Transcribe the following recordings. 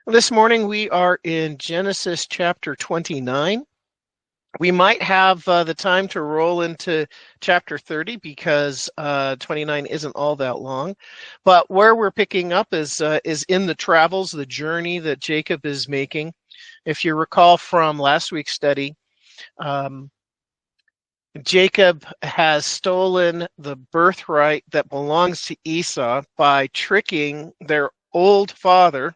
This morning we are in Genesis chapter 29. We might have the time to roll into chapter 30 because 29 isn't all that long. But where we're picking up is in the travels, the journey that Jacob is making. If you recall from last week's study, um, Jacob has stolen the birthright that belongs to Esau by tricking their old father,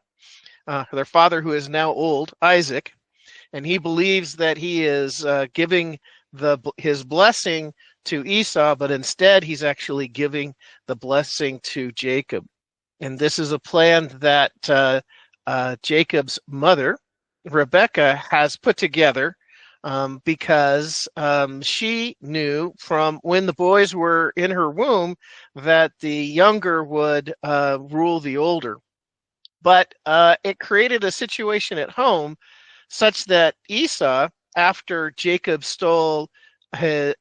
their father who is now old, Isaac, and he believes that he is giving his blessing to Esau, but instead he's actually giving the blessing to Jacob. And this is a plan that Jacob's mother, Rebekah, has put together because she knew from when the boys were in her womb that the younger would rule the older. But it created a situation at home such that Esau, after Jacob stole his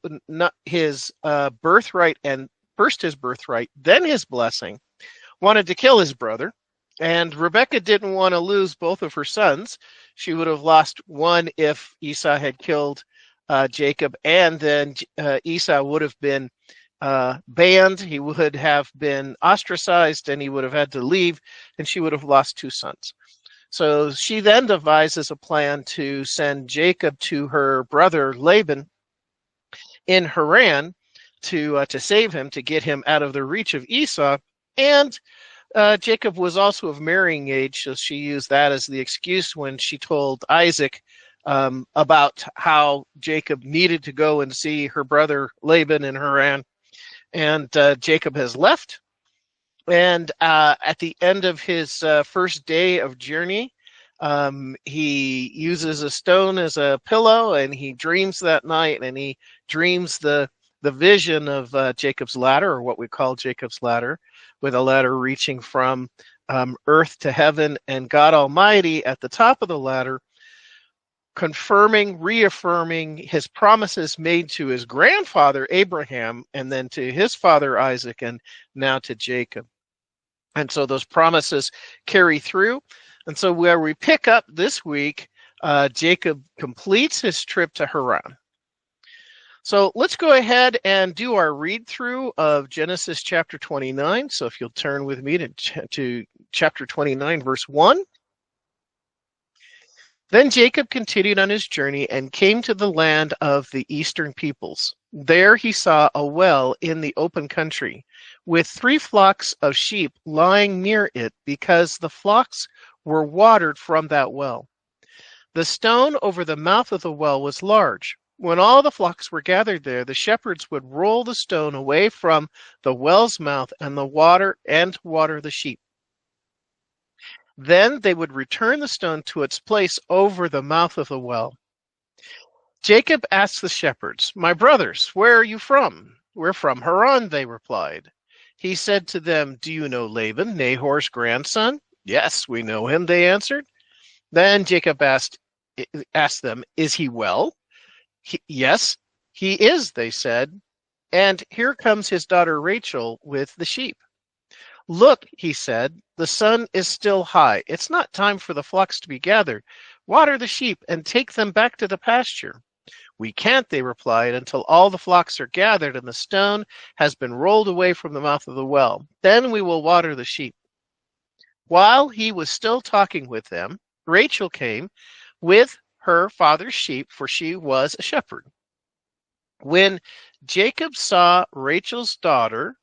birthright and first his birthright, then his blessing, wanted to kill his brother. And Rebekah didn't want to lose both of her sons. She would have lost one if Esau had killed Jacob, and then Esau would have been banned. He would have been ostracized, and he would have had to leave, and she would have lost two sons. So she then devises a plan to send Jacob to her brother Laban in Haran to save him, to get him out of the reach of Esau. And Jacob was also of marrying age, so she used that as the excuse when she told Isaac about how Jacob needed to go and see her brother Laban in Haran. And Jacob has left. And at the end of his first day of journey, he uses a stone as a pillow, and he dreams that night, and he dreams the vision of Jacob's ladder, or what we call Jacob's ladder, with a ladder reaching from earth to heaven, and God Almighty at the top of the ladder, confirming, reaffirming his promises made to his grandfather Abraham, and then to his father Isaac, and now to Jacob. And so those promises carry through. And so where we pick up this week, Jacob completes his trip to Haran. So let's go ahead and do our read through of Genesis chapter 29. So if you'll turn with me to chapter 29, verse 1. Then Jacob continued on his journey and came to the land of the eastern peoples. There he saw a well in the open country, with 3 flocks of sheep lying near it, because the flocks were watered from that well. The stone over the mouth of the well was large. When all the flocks were gathered there, the shepherds would roll the stone away from the well's mouth and water the sheep. Then they would return the stone to its place over the mouth of the well. Jacob asked the shepherds, "My brothers, where are you from?" "We're from Haran," they replied. He said to them, "Do you know Laban, Nahor's grandson?" "Yes, we know him," they answered. Then Jacob asked them, "Is he well?" "Yes, he is," they said. "And here comes his daughter Rachel with the sheep." "Look," he said, "the sun is still high. It's not time for the flocks to be gathered. Water the sheep and take them back to the pasture." "We can't," they replied, "until all the flocks are gathered and the stone has been rolled away from the mouth of the well. Then we will water the sheep." While he was still talking with them, Rachel came with her father's sheep, for she was a shepherd. When Jacob saw Rachel's daughter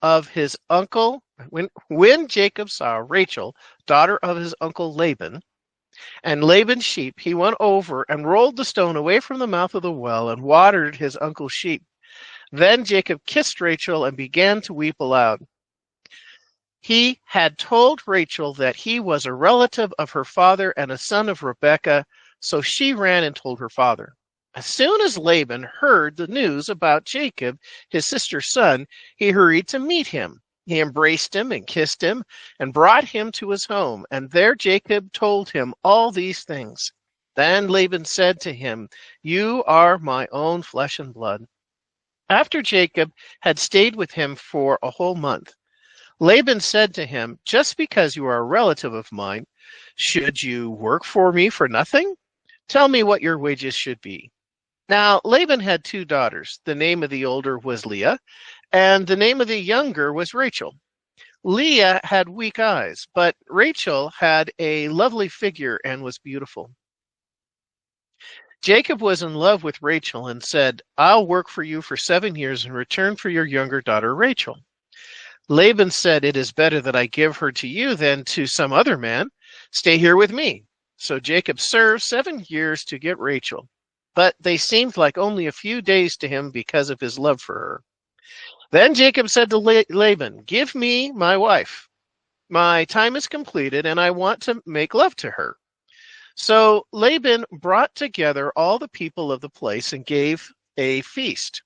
of his uncle, when Jacob saw Rachel, daughter of his uncle Laban, and Laban's sheep, he went over and rolled the stone away from the mouth of the well and watered his uncle's sheep. Then Jacob kissed Rachel and began to weep aloud. He had told Rachel that he was a relative of her father and a son of Rebekah, so she ran and told her father. As soon as Laban heard the news about Jacob, his sister's son, he hurried to meet him. He embraced him and kissed him and brought him to his home, and there Jacob told him all these things. Then Laban said to him, "You are my own flesh and blood." After Jacob had stayed with him for a whole month, Laban said to him, "Just because you are a relative of mine, should you work for me for nothing? Tell me what your wages should be." Now, Laban had two daughters. The name of the older was Leah, and the name of the younger was Rachel. Leah had weak eyes, but Rachel had a lovely figure and was beautiful. Jacob was in love with Rachel and said, "I'll work for you for 7 years in return for your younger daughter Rachel." Laban said, "It is better that I give her to you than to some other man. Stay here with me." So Jacob served 7 years to get Rachel, but they seemed like only a few days to him because of his love for her. Then Jacob said to Laban, "Give me my wife. My time is completed, and I want to make love to her." So Laban brought together all the people of the place and gave a feast.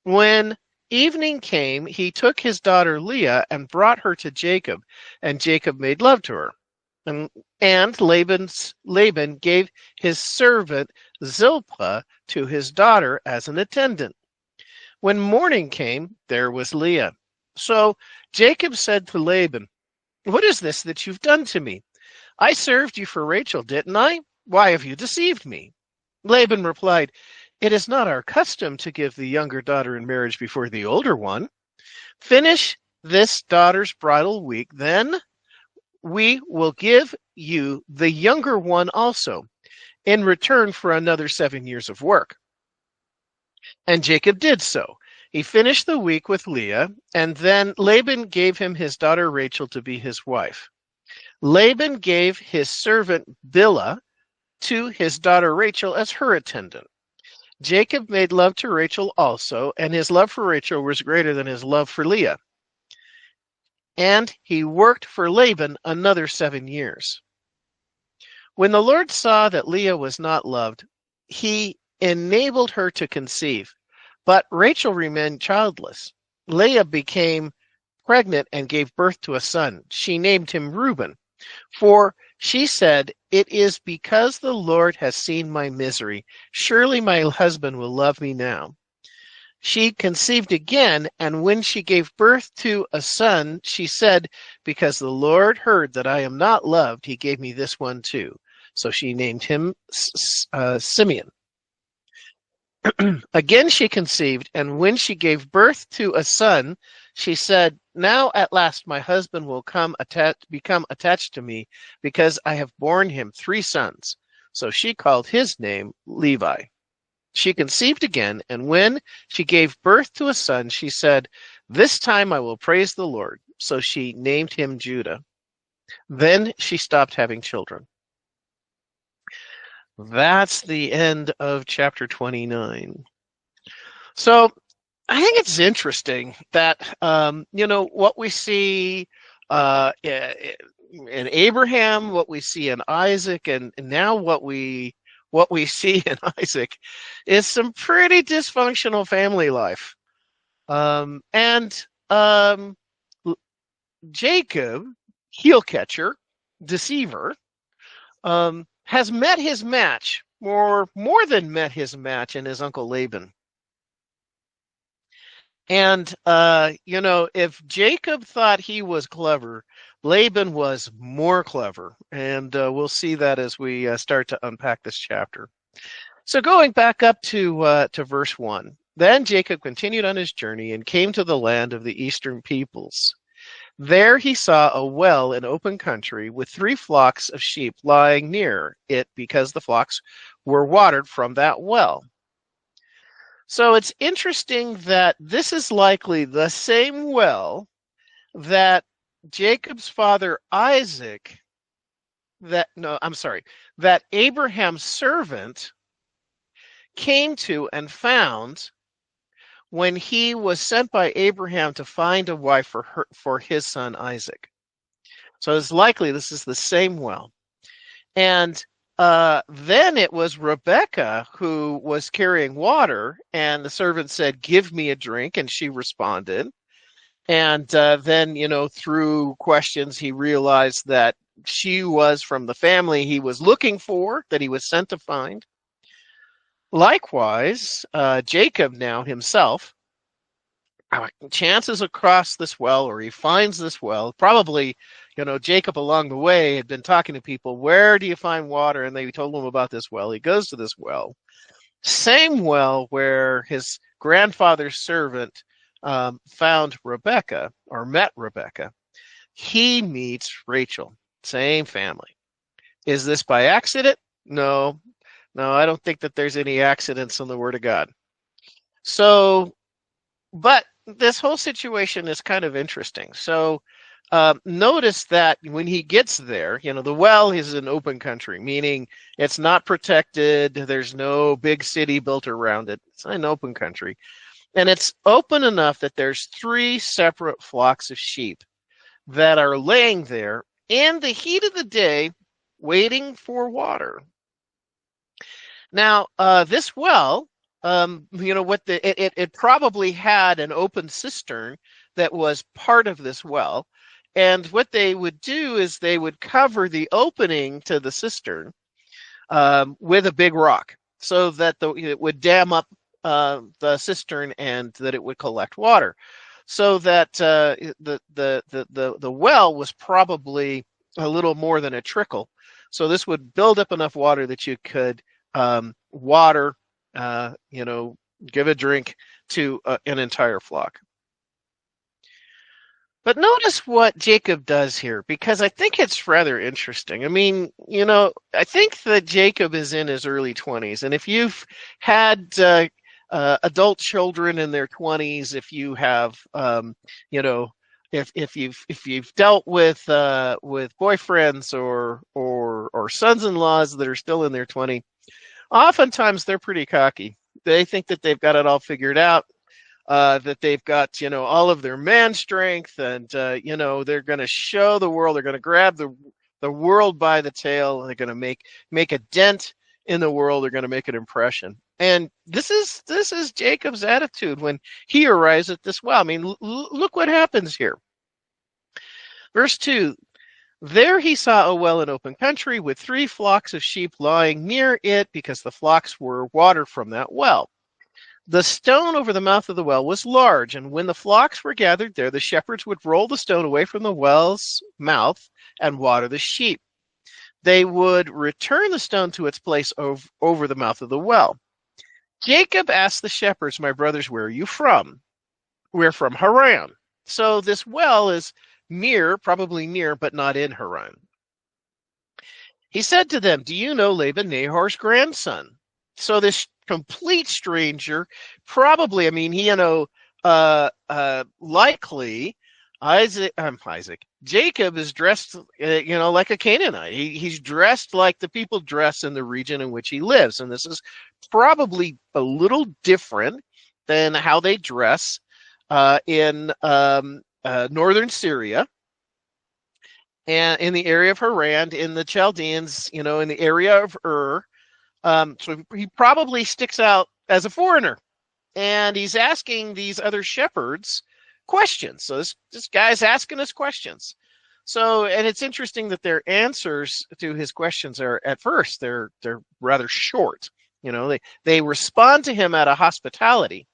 When evening came, he took his daughter Leah and brought her to Jacob, and Jacob made love to her. And Laban gave his servant Zilpah to his daughter as an attendant. When morning came, there was Leah. So Jacob said to Laban, "What is this that you've done to me? I served you for Rachel, didn't I? Why have you deceived me?" Laban replied, "It is not our custom to give the younger daughter in marriage before the older one. Finish this daughter's bridal week, then we will give you the younger one also, in return for another 7 years of work." And Jacob did so. He finished the week with Leah, and then Laban gave him his daughter Rachel to be his wife. Laban gave his servant Bilhah to his daughter Rachel as her attendant. Jacob made love to Rachel also, and his love for Rachel was greater than his love for Leah. And he worked for Laban another 7 years. When the Lord saw that Leah was not loved, he enabled her to conceive, but Rachel remained childless. Leah became pregnant and gave birth to a son. She named him Reuben, for she said, "It is because the Lord has seen my misery. Surely my husband will love me now." She conceived again, and when she gave birth to a son, she said, "Because the Lord heard that I am not loved, he gave me this one too." So she named him Simeon. Again she conceived, and when she gave birth to a son, she said, "Now at last my husband will become attached to me, because I have borne him 3 sons." So she called his name Levi. She conceived again, and when she gave birth to a son, she said, "This time I will praise the Lord." So she named him Judah. Then she stopped having children. That's the end of chapter 29. So I think it's interesting that, what we see in Abraham, what we see in Isaac, and now what we see in Isaac is some pretty dysfunctional family life. Jacob, heel catcher, deceiver, has met his match, more than met his match in his Uncle Laban. And, if Jacob thought he was clever, Laban was more clever. And we'll see that as we start to unpack this chapter. So going back up to verse 1. Then Jacob continued on his journey and came to the land of the eastern peoples. There he saw a well in open country with 3 flocks of sheep lying near it, because the flocks were watered from that well. So it's interesting that this is likely the same well that Jacob's father Isaac, that Abraham's servant came to and found when he was sent by Abraham to find a wife for his son Isaac. So it's likely this is the same well. And then it was Rebekah who was carrying water, and the servant said, "Give me a drink," and she responded. And then, through questions, he realized that she was from the family he was looking for, that he was sent to find. Likewise, Jacob now himself chances across this well, or he finds this well. Probably, Jacob along the way had been talking to people. Where do you find water? And they told him about this well. He goes to this well. Same well where his grandfather's servant found Rebekah, or met Rebekah. He meets Rachel. Same family. Is this by accident? No. No, I don't think that there's any accidents in the Word of God. So, but this whole situation is kind of interesting. So notice that when he gets there, the well is an open country, meaning it's not protected. There's no big city built around it. It's an open country. And it's open enough that there's 3 separate flocks of sheep that are laying there in the heat of the day waiting for water. Now, this well, it probably had an open cistern that was part of this well. And what they would do is they would cover the opening to the cistern with a big rock so that it would dam up the cistern and that it would collect water. So that the well was probably a little more than a trickle. So this would build up enough water that you could water, give a drink to an entire flock. But notice what Jacob does here, because I think it's rather interesting. I mean, I think that Jacob is in his early 20s. And if you've had adult children in their 20s, if you have, if you've dealt with boyfriends or sons-in-laws that are still in their 20s, oftentimes they're pretty cocky. They think that they've got it all figured out. That they've got, all of their man strength, and, they're going to show the world. They're going to grab the world by the tail. They're going to make a dent in the world. They're going to make an impression. And this is Jacob's attitude when he arrives at this well. I mean, look what happens here. Verse 2, there he saw a well in open country with 3 flocks of sheep lying near it because the flocks were watered from that well. The stone over the mouth of the well was large, and when the flocks were gathered there, the shepherds would roll the stone away from the well's mouth and water the sheep. They would return the stone to its place over the mouth of the well. Jacob asked the shepherds, my brothers, where are you from? We're from Haran. So this well is probably near, but not in Haran. He said to them, do you know Laban, Nahor's grandson? So this complete stranger, probably, likely Jacob is dressed, like a Canaanite. He's dressed like the people dress in the region in which he lives. And this is probably a little different than how they dress in northern Syria and in the area of Haran, in the Chaldeans, in the area of Ur. So he probably sticks out as a foreigner, and he's asking these other shepherds questions. So this guy's asking us questions. So, and it's interesting that their answers to his questions are, at first, they're rather short. They respond to him out of hospitality,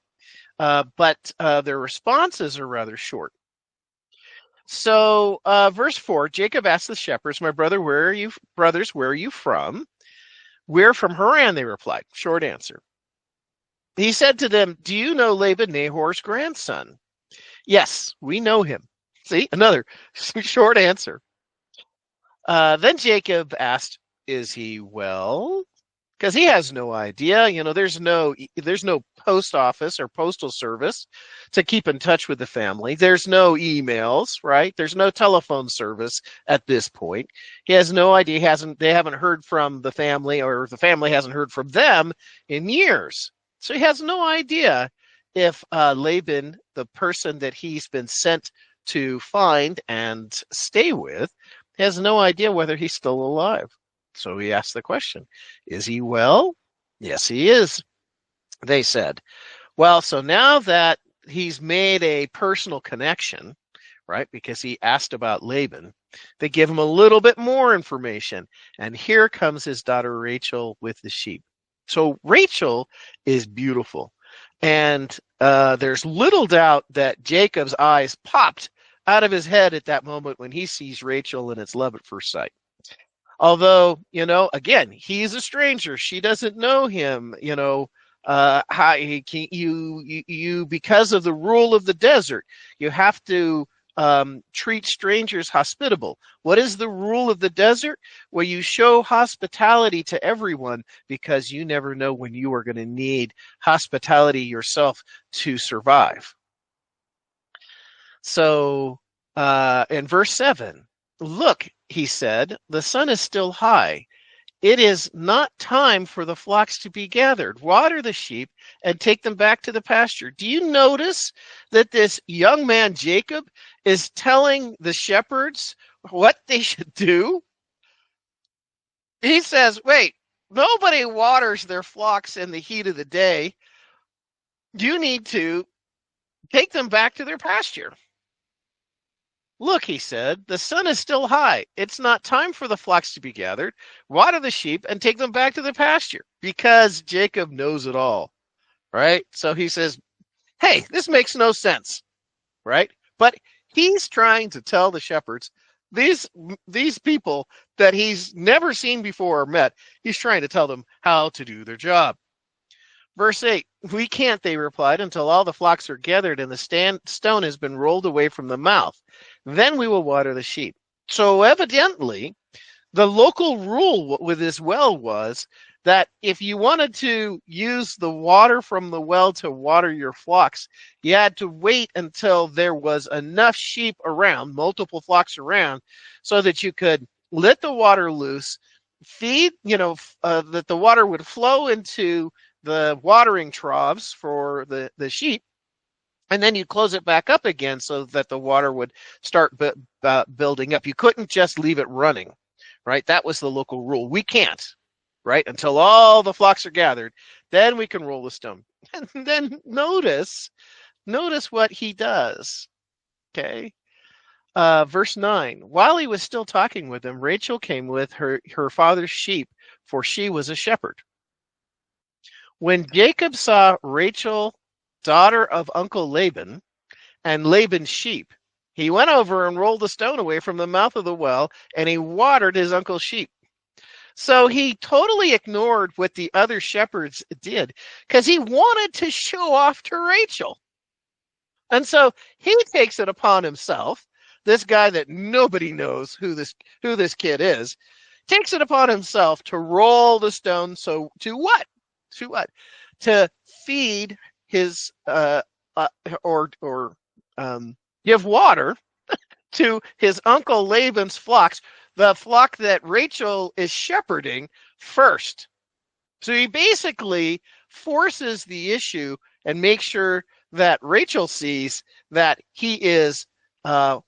but their responses are rather short. So, verse 4, Jacob asked the shepherds, my brothers, where are you from? We're from Haran, they replied. Short answer. He said to them, do you know Laban, Nahor's grandson? Yes, we know him. See, another short answer. Then Jacob asked, is he well? Because he has no idea. There's no post office or postal service to keep in touch with the family. There's no emails, right? There's no telephone service at this point. He has no idea. They haven't heard from the family, or the family hasn't heard from them in years. So he has no idea if Laban, the person that he's been sent to find and stay with, has no idea whether he's still alive. So he asked the question, is he well? Yes, he is, they said. Well, so now that he's made a personal connection, right, because he asked about Laban, they give him a little bit more information. And here comes his daughter Rachel with the sheep. So Rachel is beautiful. And there's little doubt that Jacob's eyes popped out of his head at that moment when he sees Rachel, and it's love at first sight. Although, again, he's a stranger. She doesn't know him. How you because of the rule of the desert, you have to treat strangers hospitable. What is the rule of the desert? Well, you show hospitality to everyone because you never know when you are going to need hospitality yourself to survive. So in verse 7, look, he said, the sun is still high. It is not time for the flocks to be gathered. Water the sheep and take them back to the pasture. Do you notice that this young man, Jacob, is telling the shepherds what they should do? He says, wait, nobody waters their flocks in the heat of the day. You need to take them back to their pasture. Look, he said, the sun is still high. It's not time for the flocks to be gathered. Water the sheep and take them back to the pasture, because Jacob knows it all, right? So he says, hey, this makes no sense, right? But he's trying to tell the shepherds, these people that he's never seen before or met, he's trying to tell them how to do their job. Verse 8, we can't, they replied, until all the flocks are gathered and the stone has been rolled away from the mouth. Then we will water the sheep. So evidently, the local rule with this well was that if you wanted to use the water from the well to water your flocks, you had to wait until there was enough sheep around, multiple flocks around, so that you could let the water loose, feed, that the water would flow into the watering troughs for the sheep, and then you close it back up again so that the water would start building up. You couldn't just leave it running, right? That was the local rule. We can't, right? Until all the flocks are gathered, then we can roll the stone. And then notice what he does, okay? Verse 9, while he was still talking with them, Rachel came with her father's sheep, for she was a shepherd. When Jacob saw Rachel, daughter of Uncle Laban, and Laban's sheep, he went over and rolled the stone away from the mouth of the well, and he watered his uncle's sheep. So he totally ignored what the other shepherds did because he wanted to show off to Rachel. And so he takes it upon himself, this guy that nobody knows who this kid is, takes it upon himself to roll the stone. So to what? To feed his give water to his uncle Laban's flocks, the flock that Rachel is shepherding first. So he basically forces the issue and makes sure that Rachel sees that he is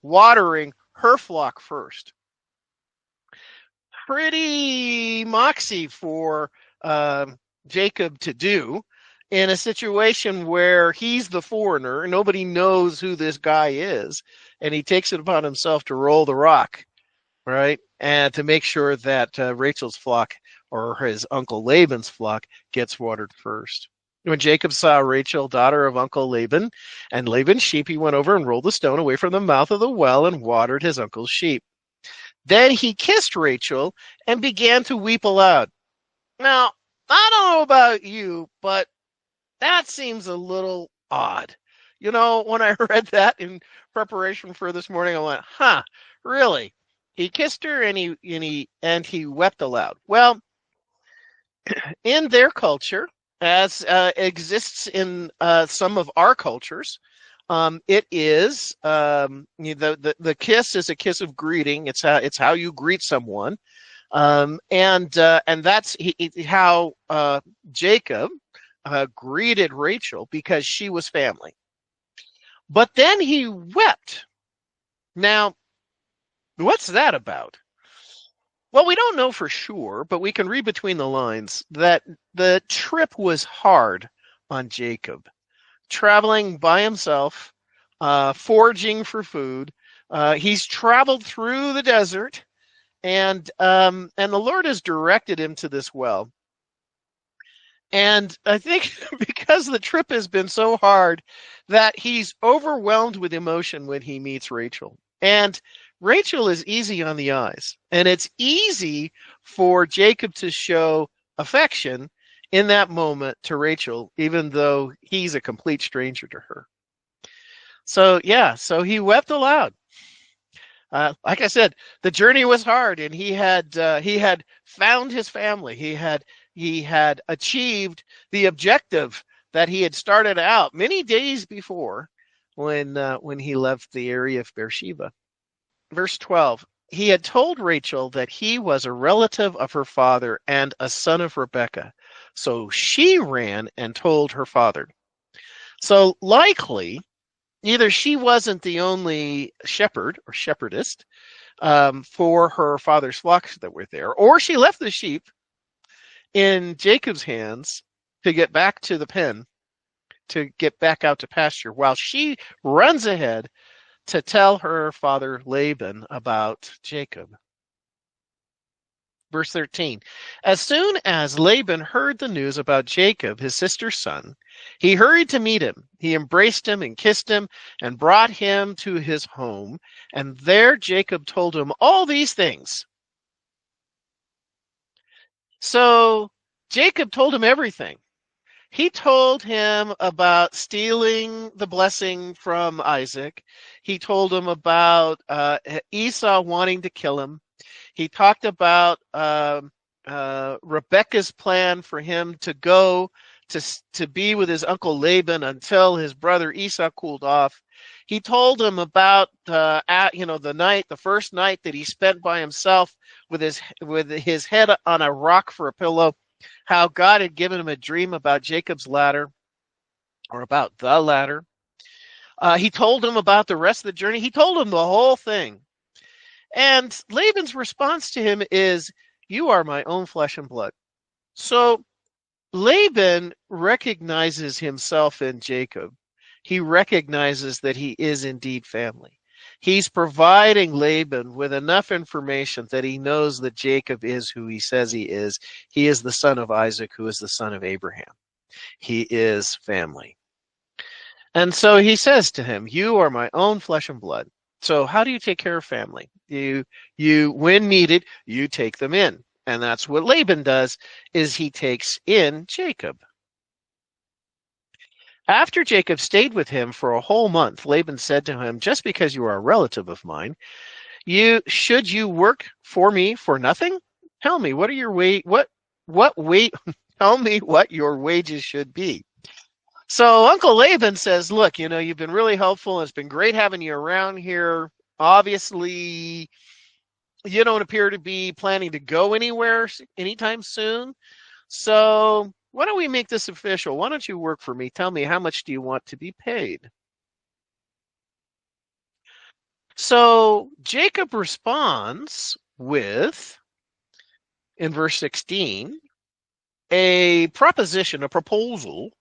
watering her flock first. Pretty moxie for Jacob to do in a situation where he's the foreigner, nobody knows who this guy is, and he takes it upon himself to roll the rock, right? And to make sure that Rachel's flock, or his uncle Laban's flock, gets watered first. When Jacob saw Rachel, daughter of Uncle Laban, and Laban's sheep, he went over and rolled the stone away from the mouth of the well and watered his uncle's sheep. Then he kissed Rachel and began to weep aloud. Now, I don't know about you, but that seems a little odd. When I read that in preparation for this morning, I went, really? He kissed her and he wept aloud. Well, in their culture, as exists in some of our cultures, it is the kiss is a kiss of greeting. It's how you greet someone, and that's how Jacob greeted Rachel, because she was family. But then he wept. Now, what's that about? Well, we don't know for sure, but we can read between the lines that the trip was hard on Jacob. Traveling by himself, foraging for food. He's traveled through the desert, and the Lord has directed him to this well. And I think because the trip has been so hard that he's overwhelmed with emotion when he meets Rachel. And Rachel is easy on the eyes. And it's easy for Jacob to show affection in that moment to Rachel, even though he's a complete stranger to her. So, yeah, so he wept aloud. Like I said, the journey was hard, and he had found his family. He had achieved the objective that he had started out many days before when he left the area of Beersheba. Verse 12. He had told Rachel that he was a relative of her father and a son of Rebekah. So she ran and told her father. So likely, either she wasn't the only shepherd or shepherdess for her father's flocks that were there, or she left the sheep in Jacob's hands to get back to the pen, to get back out to pasture, while she runs ahead to tell her father Laban about Jacob. Verse 13. As soon as Laban heard the news about Jacob, his sister's son, he hurried to meet him. He embraced him and kissed him and brought him to his home. And there Jacob told him all these things. So Jacob told him everything. He told him about stealing the blessing from Isaac. He told him about Esau wanting to kill him. He talked about Rebekah's plan for him to go to be with his uncle Laban until his brother Esau cooled off. He told him about the first night that he spent by himself with his head on a rock for a pillow, how God had given him a dream about Jacob's ladder, or about the ladder. He told him about the rest of the journey. He told him the whole thing. And Laban's response to him is, "You are my own flesh and blood." So Laban recognizes himself in Jacob. He recognizes that he is indeed family. He's providing Laban with enough information that he knows that Jacob is who he says he is. He is the son of Isaac, who is the son of Abraham. He is family. And so he says to him, "You are my own flesh and blood." So how do you take care of family? You when needed, you take them in. And that's what Laban does, is he takes in Jacob. After Jacob stayed with him for a whole month, Laban said to him, "Just because you are a relative of mine, should you work for me for nothing? Tell me what are your tell me what your wages should be." So Uncle Laban says, "Look, you've been really helpful. It's been great having you around here. Obviously, you don't appear to be planning to go anywhere anytime soon. So why don't we make this official? Why don't you work for me? Tell me, how much do you want to be paid?" So Jacob responds with, in verse 16, a proposition, a proposal,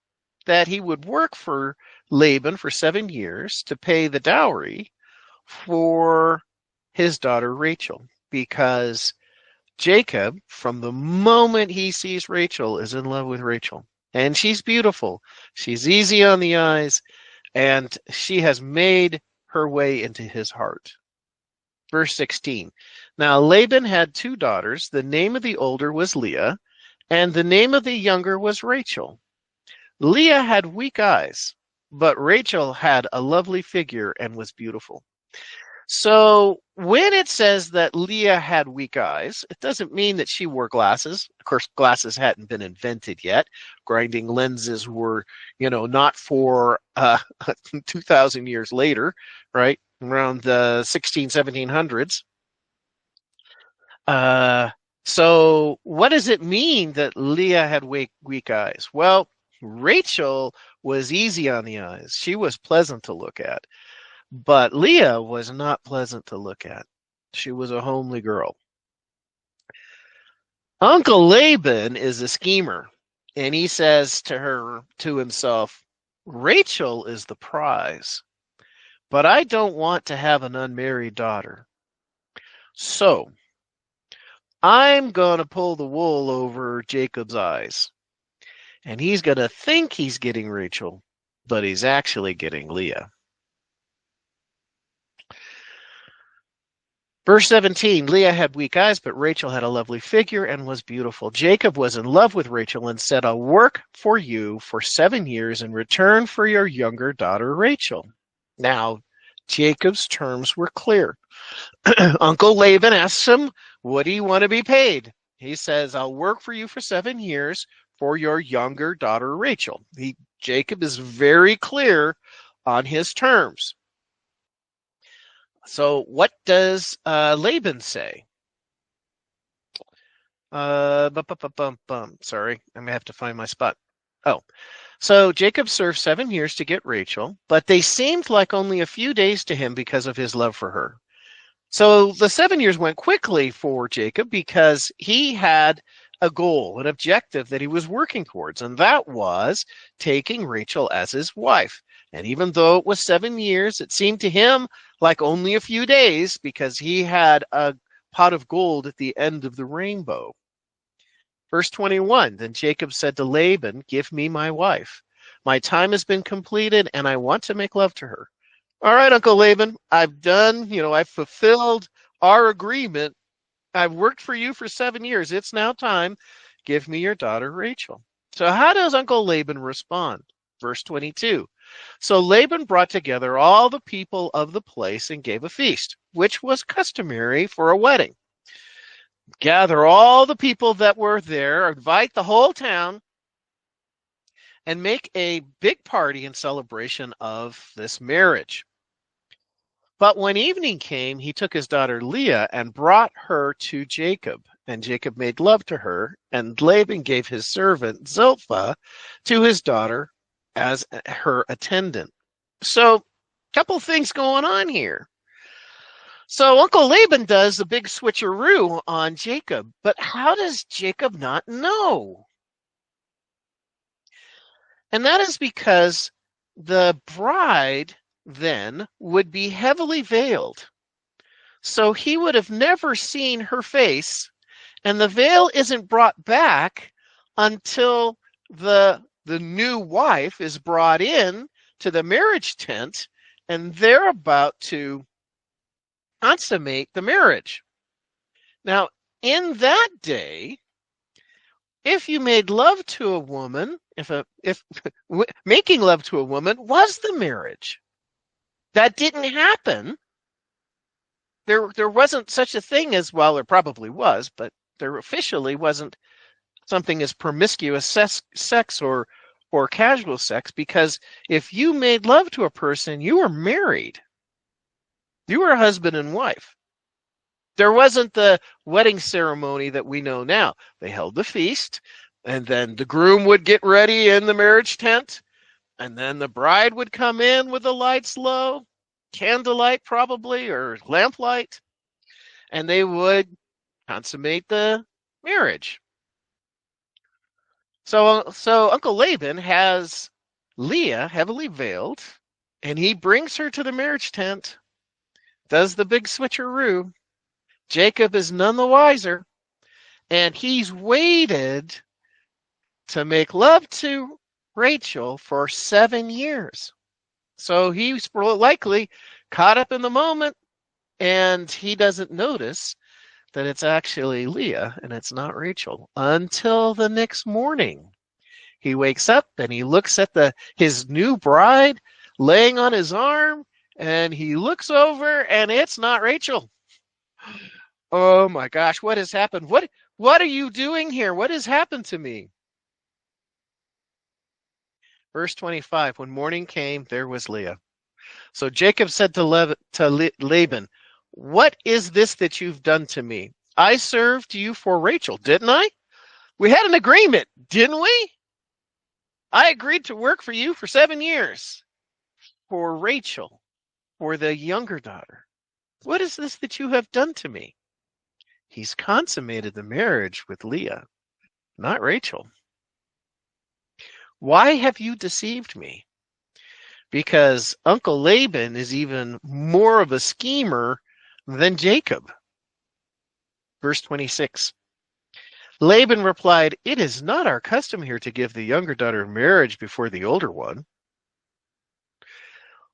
that he would work for Laban for 7 years to pay the dowry for his daughter Rachel, because Jacob, from the moment he sees Rachel, is in love with Rachel. And she's beautiful. She's easy on the eyes, and she has made her way into his heart. Verse 16. Now Laban had 2 daughters. The name of the older was Leah, and the name of the younger was Rachel. Leah had weak eyes, but Rachel had a lovely figure and was beautiful. So when it says that Leah had weak eyes, it doesn't mean that she wore glasses. Of course, glasses hadn't been invented yet. Grinding lenses were, not for 2,000 years later, right? Around the 1700s. So what does it mean that Leah had weak eyes? Well, Rachel was easy on the eyes. She was pleasant to look at. But Leah was not pleasant to look at. She was a homely girl. Uncle Laban is a schemer, and he says to himself, "Rachel is the prize, but I don't want to have an unmarried daughter. So I'm going to pull the wool over Jacob's eyes. And he's going to think he's getting Rachel, but he's actually getting Leah. Verse 17, Leah had weak eyes, but Rachel had a lovely figure and was beautiful. Jacob was in love with Rachel and said, I'll work for you for 7 years in return for your younger daughter Rachel. Now, Jacob's terms were clear. Uncle Laban asks him, what do you want to be paid? He says, I'll work for you for 7 years for your younger daughter Rachel. Jacob is very clear on his terms. So what does Laban say? Sorry, I'm going to have to find my spot. Oh, so Jacob served 7 years to get Rachel, but they seemed like only a few days to him because of his love for her. So the 7 years went quickly for Jacob because he had a goal, an objective that he was working towards, and that was taking Rachel as his wife. And even though it was 7 years, it seemed to him like only a few days because he had a pot of gold at the end of the rainbow. Verse 21, then Jacob said to Laban, give me my wife. My time has been completed and I want to make love to her. All right, Uncle Laban, I've fulfilled our agreement. I've worked for you for 7 years. It's now time. Give me your daughter, Rachel. So how does Uncle Laban respond? Verse 22. So Laban brought together all the people of the place and gave a feast, which was customary for a wedding. Gather all the people that were there, invite the whole town, and make a big party in celebration of this marriage. But when evening came, he took his daughter Leah and brought her to Jacob. And Jacob made love to her, and Laban gave his servant Zilpah to his daughter as her attendant. So, a couple things going on here. So Uncle Laban does a big switcheroo on Jacob, but how does Jacob not know? And that is because the bride then would be heavily veiled. So he would have never seen her face, and the veil isn't brought back until the new wife is brought in to the marriage tent, and they're about to consummate the marriage. Now, in that day, if you made love to a woman, if making love to a woman was the marriage, that didn't happen. There wasn't such a thing as, well, there probably was, but there officially wasn't something as promiscuous sex or casual sex, because if you made love to a person, you were married. You were husband and wife. There wasn't the wedding ceremony that we know now. They held the feast, and then the groom would get ready in the marriage tent, and then the bride would come in with the lights low, candlelight probably, or lamplight, and they would consummate the marriage. So Uncle Laban has Leah heavily veiled, and he brings her to the marriage tent, does the big switcheroo. Jacob is none the wiser, and he's waited to make love to Rachel for 7 years. So he's likely caught up in the moment, and he doesn't notice that it's actually Leah and it's not Rachel until the next morning. He wakes up and he looks at his new bride laying on his arm, and he looks over and it's not Rachel. Oh my gosh, what has happened? What are you doing here? What has happened to me? Verse 25, when morning came, there was Leah. So Jacob said to Laban, what is this that you've done to me? I served you for Rachel, didn't I? We had an agreement, didn't we? I agreed to work for you for 7 years for Rachel, for the younger daughter. What is this that you have done to me? He's consummated the marriage with Leah, not Rachel. Why have you deceived me? Because Uncle Laban is even more of a schemer than Jacob. Verse 26. Laban replied, "It is not our custom here to give the younger daughter in marriage before the older one."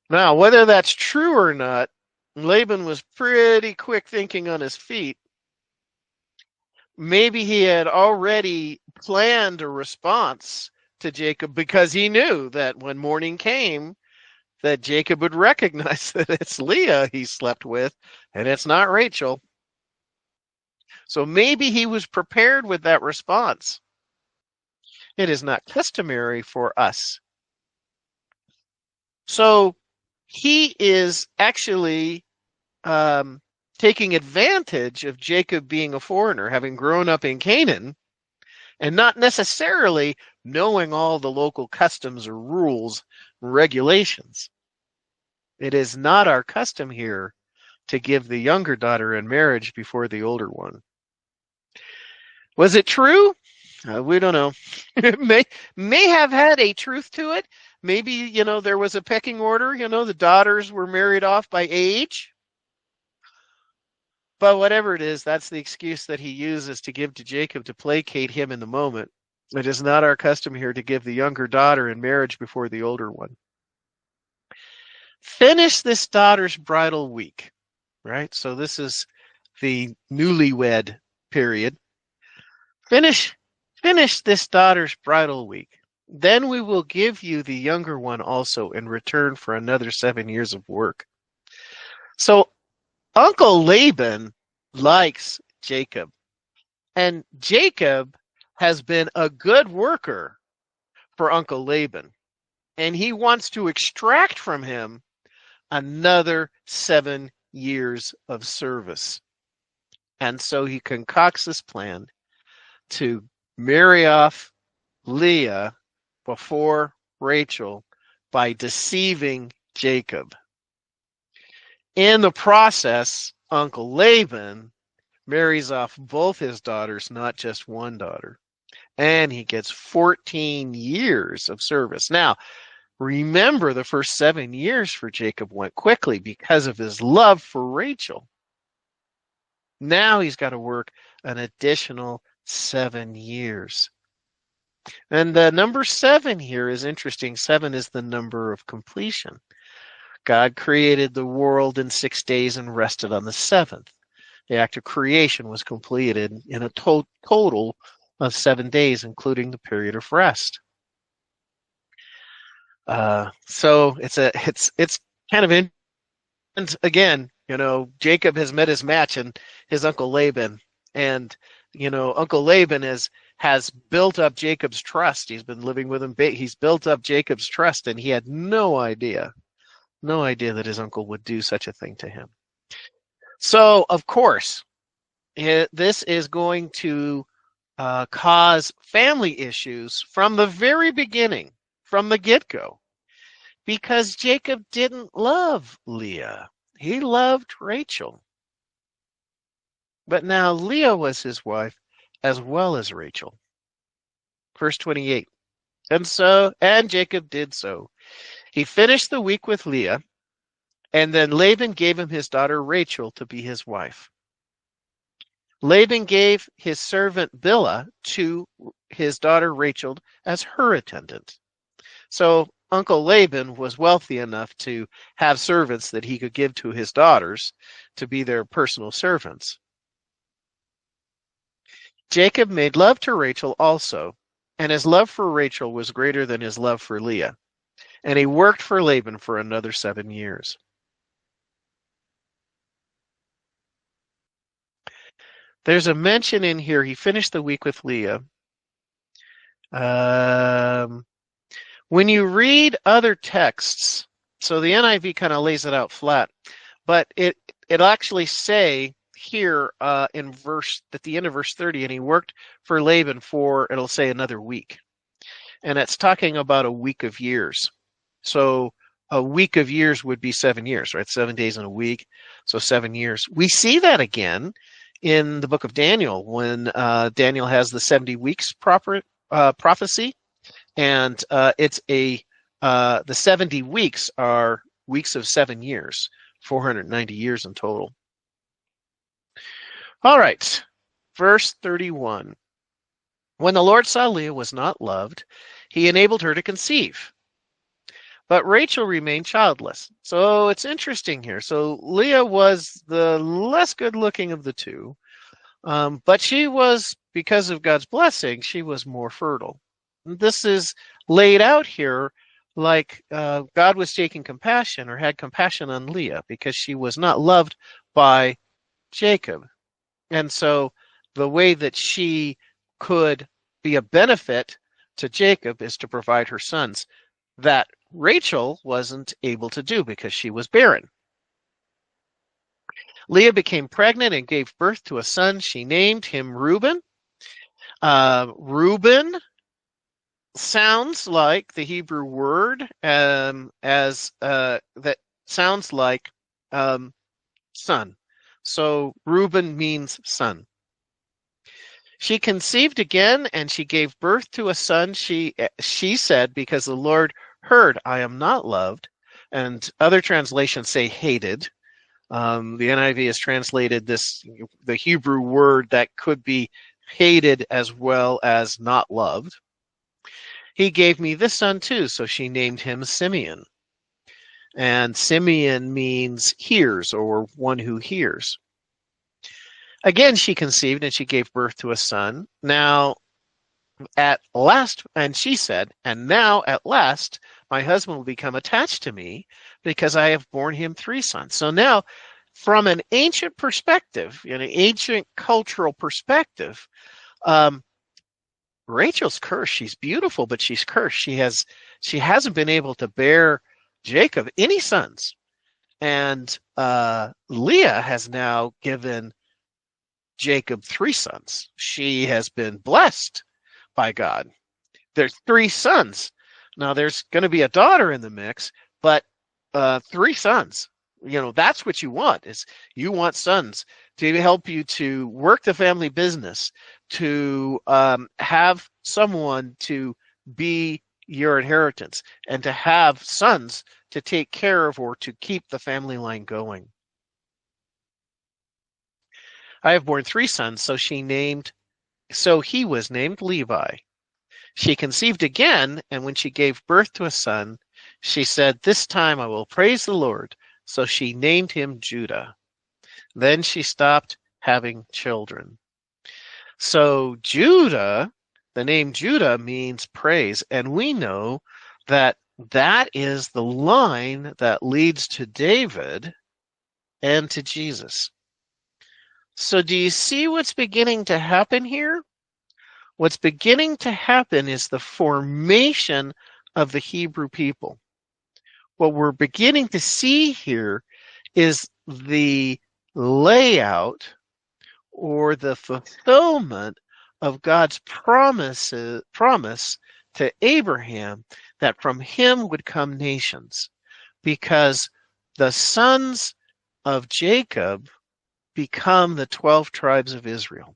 Now, whether that's true or not, Laban was pretty quick thinking on his feet. Maybe he had already planned a response to Jacob because he knew that when morning came, that Jacob would recognize that it's Leah he slept with and it's not Rachel. So maybe he was prepared with that response. It is not customary for us. So he is actually taking advantage of Jacob being a foreigner, having grown up in Canaan, and not necessarily knowing all the local customs or rules and regulations. It is not our custom here to give the younger daughter in marriage before the older one. Was it true? We don't know. It may have had a truth to it. Maybe, there was a pecking order. The daughters were married off by age. But whatever it is, that's the excuse that he uses to give to Jacob to placate him in the moment. It is not our custom here to give the younger daughter in marriage before the older one. Finish this daughter's bridal week, right? So this is the newlywed period. Finish this daughter's bridal week. Then we will give you the younger one also in return for another 7 years of work. So Uncle Laban likes Jacob, and Jacob has been a good worker for Uncle Laban, and he wants to extract from him another 7 years of service. And so he concocts this plan to marry off Leah before Rachel by deceiving Jacob. In the process, Uncle Laban marries off both his daughters, not just one daughter. And he gets 14 years of service. Now, remember, the first 7 years for Jacob went quickly because of his love for Rachel. Now he's got to work an additional 7 years. And the number 7 here is interesting. 7 is the number of completion. God created the world in 6 days and rested on the seventh. The act of creation was completed in a total of 7 days, including the period of rest. So it's kind of in. And again, Jacob has met his match in his Uncle Laban, and Uncle Laban has built up Jacob's trust. He's been living with him. He's built up Jacob's trust, and he had no idea that his uncle would do such a thing to him. So, of course, this is going to cause family issues from the very beginning, from the get-go, because Jacob didn't love Leah. He loved Rachel. But now Leah was his wife as well as Rachel. Verse 28. And Jacob did so. He finished the week with Leah, and then Laban gave him his daughter Rachel to be his wife. Laban gave his servant Bilhah to his daughter Rachel as her attendant. So Uncle Laban was wealthy enough to have servants that he could give to his daughters to be their personal servants. Jacob made love to Rachel also, and his love for Rachel was greater than his love for Leah. And he worked for Laban for another 7 years. There's a mention in here, he finished the week with Leah. When you read other texts, so the NIV kind of lays it out flat, but it'll actually say here in at the end of verse 30, and he worked for Laban for, it'll say, another week. And it's talking about a week of years. So a week of years would be 7 years, right? 7 days in a week, so 7 years. We see that again in the book of Daniel when Daniel has the 70 weeks prophecy, and the 70 weeks are weeks of 7 years, 490 years in total. All right, verse 31. When the Lord saw Leah was not loved, he enabled her to conceive. But Rachel remained childless. So it's interesting here. So Leah was the less good looking of the two, but she was, because of God's blessing, she was more fertile. This is laid out here like God was taking compassion or had compassion on Leah because she was not loved by Jacob. And so the way that she could be a benefit to Jacob is to provide her sons. That Rachel wasn't able to do because she was barren. Leah became pregnant and gave birth to a son. She named him Reuben. Reuben sounds like the Hebrew word as that sounds like son. So Reuben means son. She conceived again and she gave birth to a son. She said, because the Lord heard, I am not loved. And other translations say hated. The NIV has translated the Hebrew word that could be hated as well as not loved. He gave me this son too, so she named him Simeon. And Simeon means hears, or one who hears. Again, she conceived and she gave birth to a son. Now, at last, and she said, and now at last, my husband will become attached to me because I have borne him 3 sons. So now, from an ancient perspective, an ancient cultural perspective, Rachel's cursed. She's beautiful, but she's cursed. She hasn't been able to bear Jacob any sons. And Leah has now given Jacob 3 sons. She has been blessed by God. There's 3 sons. Now there's going to be a daughter in the mix, but 3 sons. That's what you want. Is you want sons to help you to work the family business, to have someone to be your inheritance, and to have sons to take care of or to keep the family line going. I have borne 3 sons, so he was named Levi. She conceived again, and when she gave birth to a son, she said, this time I will praise the Lord. So she named him Judah. Then she stopped having children. So Judah, the name Judah means praise, and we know that is the line that leads to David and to Jesus. So do you see what's beginning to happen here? What's beginning to happen is the formation of the Hebrew people. What we're beginning to see here is the layout or the fulfillment of God's promise to Abraham that from him would come nations, because the sons of Jacob become the 12 tribes of Israel.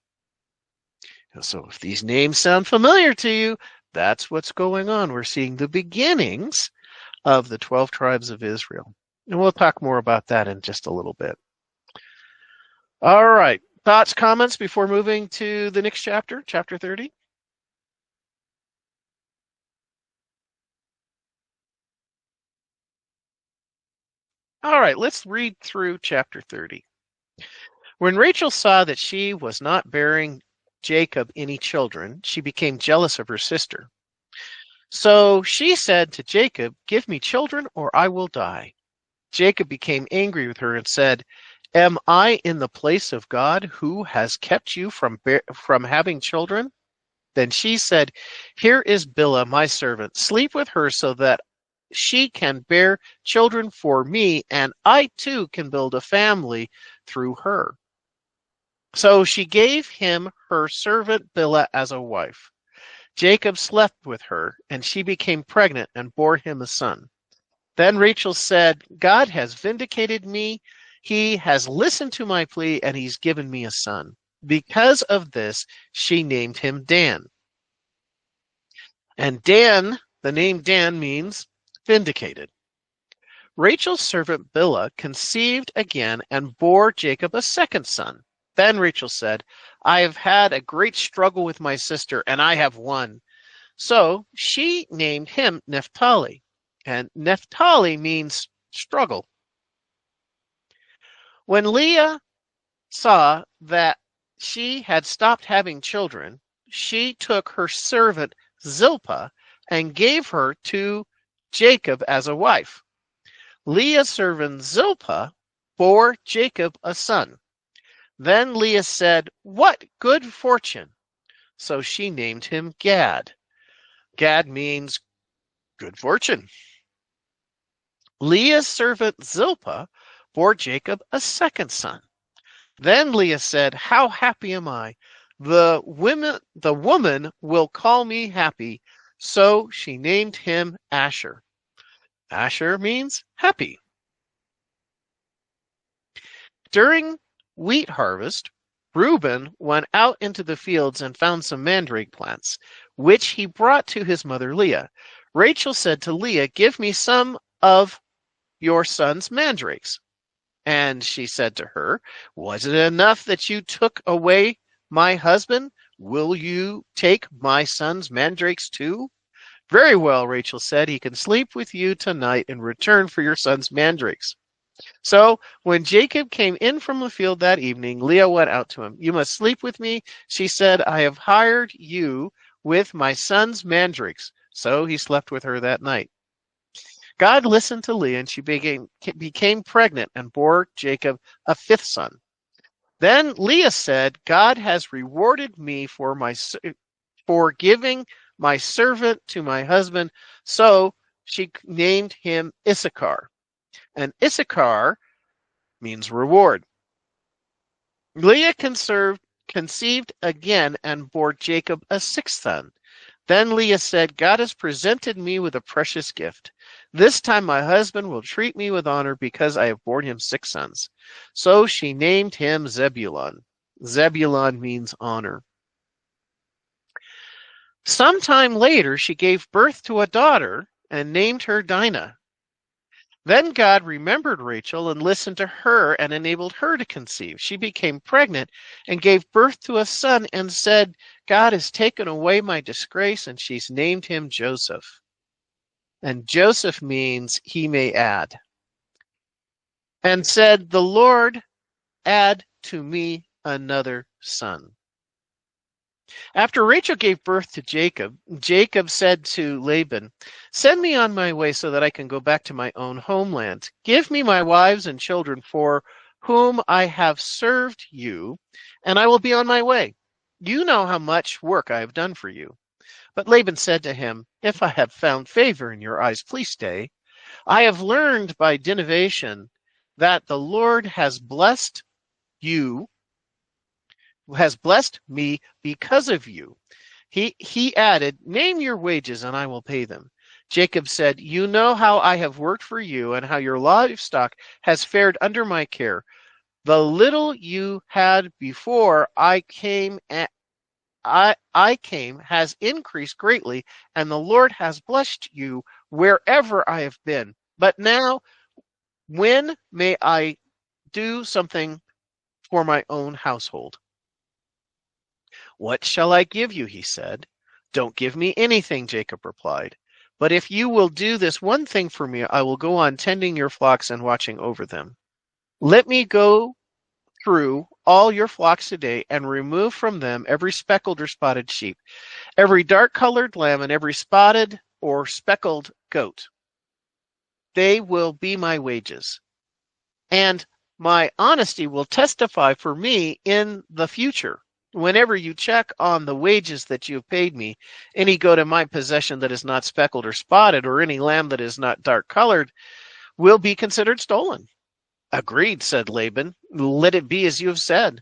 So if these names sound familiar to you, that's what's going on. We're seeing the beginnings of the 12 tribes of Israel. And we'll talk more about that in just a little bit. All right. Thoughts, comments before moving to the next chapter, chapter 30? All right, let's read through chapter 30. When Rachel saw that she was not bearing Jacob any children, she became jealous of her sister. So she said to Jacob, give me children or I will die. Jacob became angry with her and said, am I in the place of God who has kept you from having children? Then she said, here is Bilhah, my servant. Sleep with her so that she can bear children for me, and I too can build a family through her. So she gave him her servant Bilhah as a wife. Jacob slept with her, and she became pregnant and bore him a son. Then Rachel said, God has vindicated me. He has listened to my plea, and he's given me a son. Because of this, she named him Dan. And Dan, the name Dan means vindicated. Rachel's servant Bilhah conceived again and bore Jacob a second son. Then Rachel said, I have had a great struggle with my sister, and I have won. So she named him Naphtali, and Naphtali means struggle. When Leah saw that she had stopped having children, she took her servant Zilpah and gave her to Jacob as a wife. Leah's servant Zilpah bore Jacob a son. Then Leah said, What good fortune! So she named him Gad. Gad means good fortune. Leah's servant Zilpah bore Jacob a second son. Then Leah said, How happy am I! The woman will call me happy. So she named him Asher. Asher means happy. During wheat harvest, Reuben went out into the fields and found some mandrake plants, which he brought to his mother Leah. Rachel said to Leah, Give me some of your son's mandrakes. And she said to her, Was it enough that you took away my husband? Will you take my son's mandrakes too? Very well, Rachel said, He can sleep with you tonight in return for your son's mandrakes. So when Jacob came in from the field that evening, Leah went out to him. You must sleep with me, she said. I have hired you with my son's mandrakes. So he slept with her that night. God listened to Leah, and she became pregnant and bore Jacob a fifth son. Then Leah said, God has rewarded me for giving my servant to my husband. So she named him Issachar. And Issachar means reward. Leah conceived again and bore Jacob a sixth son. Then Leah said, God has presented me with a precious gift. This time my husband will treat me with honor because I have borne him six sons. So she named him Zebulun. Zebulun means honor. Sometime later, she gave birth to a daughter and named her Dinah. Then God remembered Rachel and listened to her and enabled her to conceive. She became pregnant and gave birth to a son and said, God has taken away my disgrace, and she's named him Joseph. And Joseph means he may add. And said, the Lord add to me another son. After Rachel gave birth to Jacob, Jacob said to Laban, Send me on my way so that I can go back to my own homeland. Give me my wives and children for whom I have served you, and I will be on my way. You know how much work I have done for you. But Laban said to him, If I have found favor in your eyes, please stay. I have learned by divination that the Lord has blessed me because of you. He added, Name your wages and I will pay them. Jacob said, You know how I have worked for you and how your livestock has fared under my care. The little you had before I came has increased greatly, and the Lord has blessed you wherever I have been. But now, when may I do something for my own household? What shall I give you? He said. Don't give me anything, Jacob replied. But if you will do this one thing for me, I will go on tending your flocks and watching over them. Let me go through all your flocks today and remove from them every speckled or spotted sheep, every dark-colored lamb, and every spotted or speckled goat. They will be my wages, and my honesty will testify for me in the future. Whenever you check on the wages that you have paid me, any goat in my possession that is not speckled or spotted, or any lamb that is not dark-colored, will be considered stolen. Agreed, said Laban. Let it be as you have said.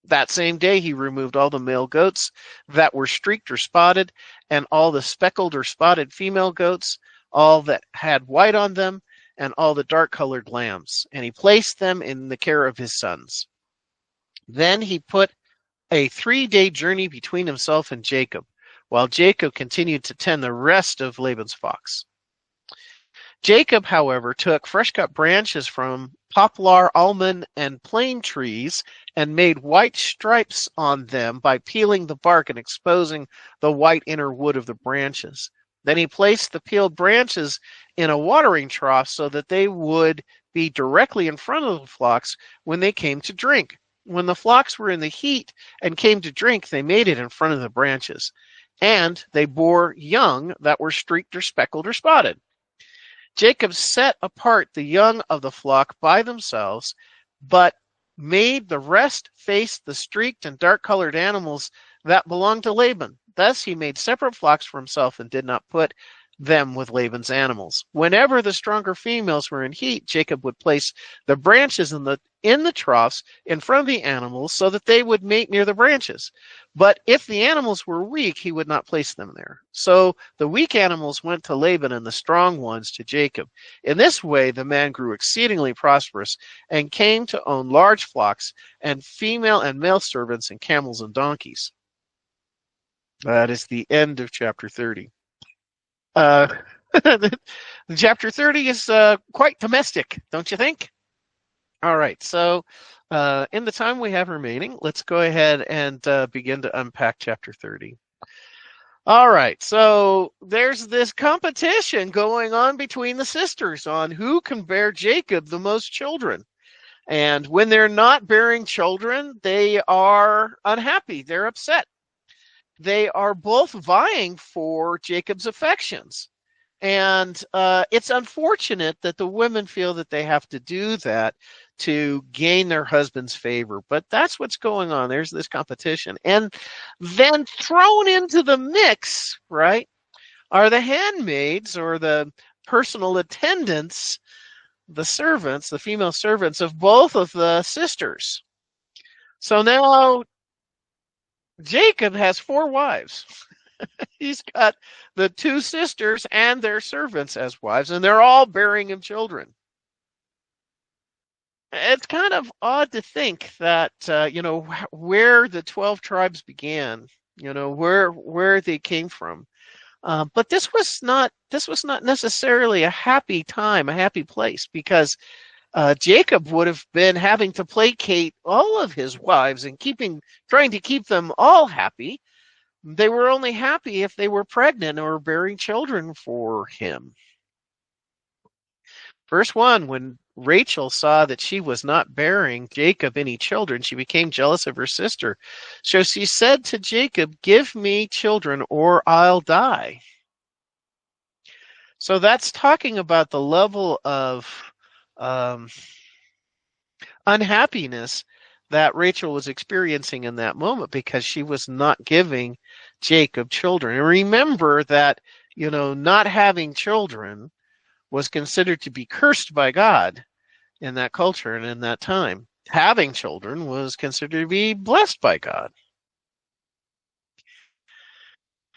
That same day he removed all the male goats that were streaked or spotted, and all the speckled or spotted female goats, all that had white on them, and all the dark-colored lambs, and he placed them in the care of his sons. Then he put a 3-day journey between himself and Jacob, while Jacob continued to tend the rest of Laban's flocks. Jacob, however, took fresh-cut branches from poplar, almond, and plane trees and made white stripes on them by peeling the bark and exposing the white inner wood of the branches. Then he placed the peeled branches in a watering trough so that they would be directly in front of the flocks when they came to drink. When the flocks were in the heat and came to drink, they made it in front of the branches. And they bore young that were streaked or speckled or spotted. Jacob set apart the young of the flock by themselves, but made the rest face the streaked and dark-colored animals that belonged to Laban. Thus he made separate flocks for himself and did not put them with Laban's animals. Whenever the stronger females were in heat, Jacob would place the branches in the troughs in front of the animals so that they would mate near the branches. But if the animals were weak, he would not place them there. So the weak animals went to Laban and the strong ones to Jacob. In this way, the man grew exceedingly prosperous and came to own large flocks and female and male servants and camels and donkeys. That is the end of chapter 30. Chapter 30 is quite domestic, don't you think? All right, so in the time we have remaining, let's go ahead and begin to unpack chapter 30. All right, so there's this competition going on between the sisters on who can bear Jacob the most children. And when they're not bearing children, they are unhappy. They're upset. They are both vying for Jacob's affections. And it's unfortunate that the women feel that they have to do that to gain their husband's favor. But that's what's going on. There's this competition. And then thrown into the mix, right, are the handmaids or the personal attendants, the servants, the female servants of both of the sisters. So now Jacob has 4 wives. He's got the 2 sisters and their servants as wives, and they're all bearing him children. It's kind of odd to think that, where the 12 tribes began, where they came from. But this was not necessarily a happy time, a happy place, because Jacob would have been having to placate all of his wives and trying to keep them all happy. They were only happy if they were pregnant or bearing children for him. Verse 1, when Rachel saw that she was not bearing Jacob any children, she became jealous of her sister. So she said to Jacob, "Give me children or I'll die." So that's talking about the level of unhappiness that Rachel was experiencing in that moment because she was not giving Jacob children. And remember that, not having children was considered to be cursed by God in that culture and in that time. Having children was considered to be blessed by God.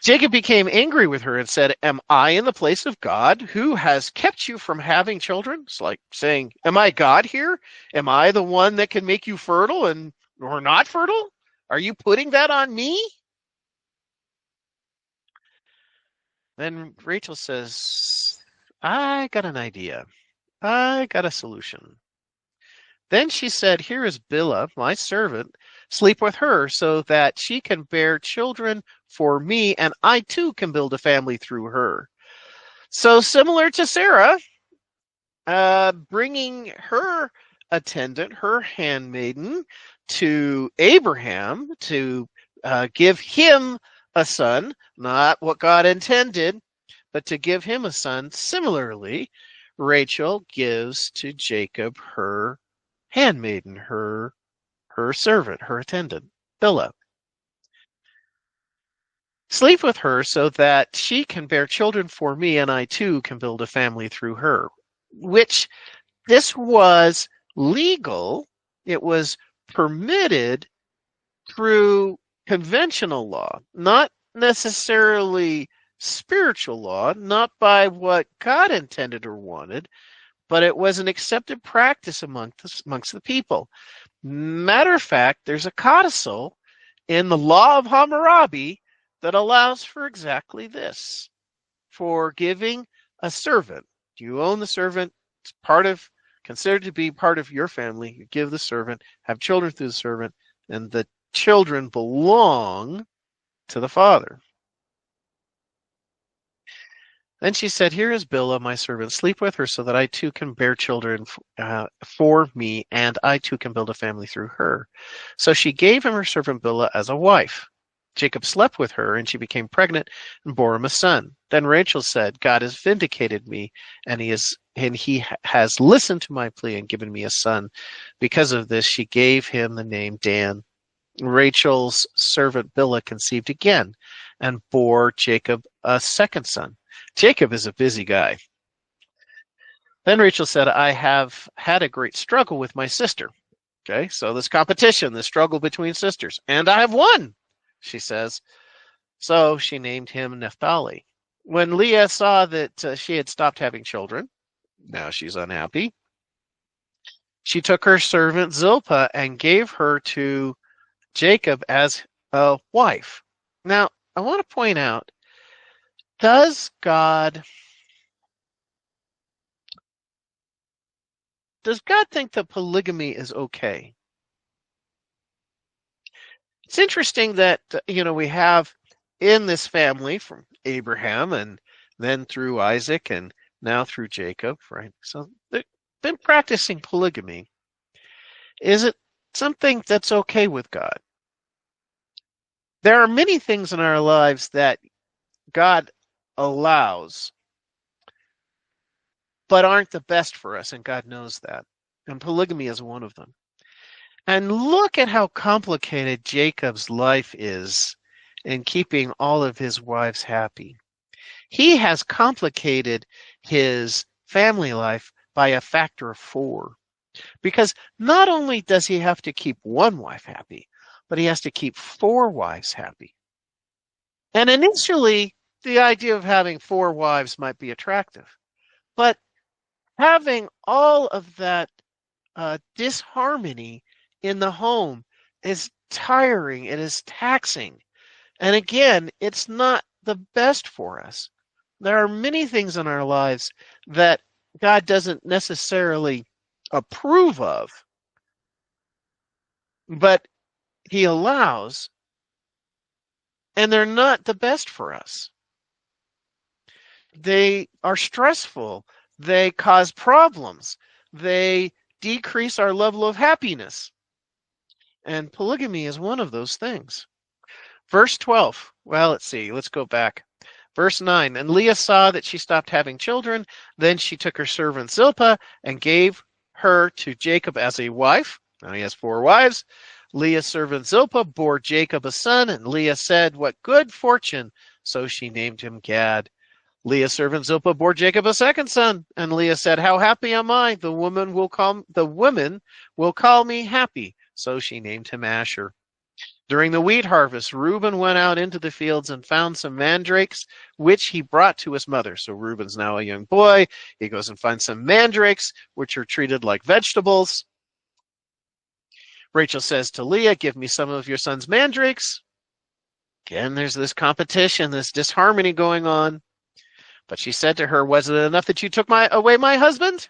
Jacob became angry with her and said, "Am I in the place of God who has kept you from having children?" It's like saying, am I God here? Am I the one that can make you fertile or not fertile? Are you putting that on me? Then Rachel says, "I got an idea. I got a solution." Then she said, "Here is Bilhah, my servant. Sleep with her so that she can bear children for me, and I too can build a family through her." So similar to Sarah, bringing her attendant, her handmaiden, to Abraham to give him a son, not what God intended, but to give him a son. Similarly, Rachel gives to Jacob her handmaiden, her servant, her attendant, Bilhah. Sleep with her so that she can bear children for me, and I too can build a family through her. Which this was legal. It was permitted through conventional law, not necessarily spiritual law, not by what God intended or wanted, but it was an accepted practice amongst the people. Matter of fact, there's a codicil in the law of Hammurabi that allows for exactly this, for giving a servant. You own the servant. It's considered to be part of your family. You give the servant, have children through the servant, and the children belong to the father. Then she said, "Here is Bilhah, my servant. Sleep with her so that I too can bear children for me, and I too can build a family through her." So she gave him her servant Bilhah as a wife. Jacob slept with her, and she became pregnant and bore him a son. Then Rachel said, "God has vindicated me, and he has listened to my plea and given me a son." Because of this, she gave him the name Dan. Rachel's servant Bilhah conceived again and bore Jacob a second son. Jacob is a busy guy. Then Rachel said, "I have had a great struggle with my sister." Okay, so this competition, this struggle between sisters, and I have won, she says. So she named him Naphtali. When Leah saw that she had stopped having children, now she's unhappy, she took her servant Zilpah and gave her to Jacob as a wife. Now, I want to point out, does God think that polygamy is okay? It's interesting that, we have in this family from Abraham and then through Isaac and now through Jacob, right? So they've been practicing polygamy. Is it something that's okay with God? There are many things in our lives that God allows, but aren't the best for us, and God knows that. And polygamy is one of them. And look at how complicated Jacob's life is in keeping all of his wives happy. He has complicated his family life by a factor of 4. Because not only does he have to keep one wife happy, but he has to keep 4 wives happy. And initially, the idea of having 4 wives might be attractive. But having all of that disharmony in the home is tiring, it is taxing. And again, it's not the best for us. There are many things in our lives that God doesn't necessarily approve of, but he allows, and they're not the best for us. They are stressful. They cause problems. They decrease our level of happiness. And polygamy is one of those things. Verse 12. Well, let's see. Let's go back. Verse 9. And Leah saw that she stopped having children. Then she took her servant Zilpah and gave her to Jacob as a wife. Now he has 4 wives. Leah's servant Zilpah bore Jacob a son, and Leah said, "What good fortune!" So she named him Gad. Leah's servant Zilpah bore Jacob a second son, and Leah said, "How happy am I! The women will call me happy." So she named him Asher. During the wheat harvest, Reuben went out into the fields and found some mandrakes, which he brought to his mother. So Reuben's now a young boy. He goes and finds some mandrakes, which are treated like vegetables. Rachel says to Leah, "Give me some of your son's mandrakes." Again, there's this competition, this disharmony going on. But she said to her, "Was it enough that you took away my husband?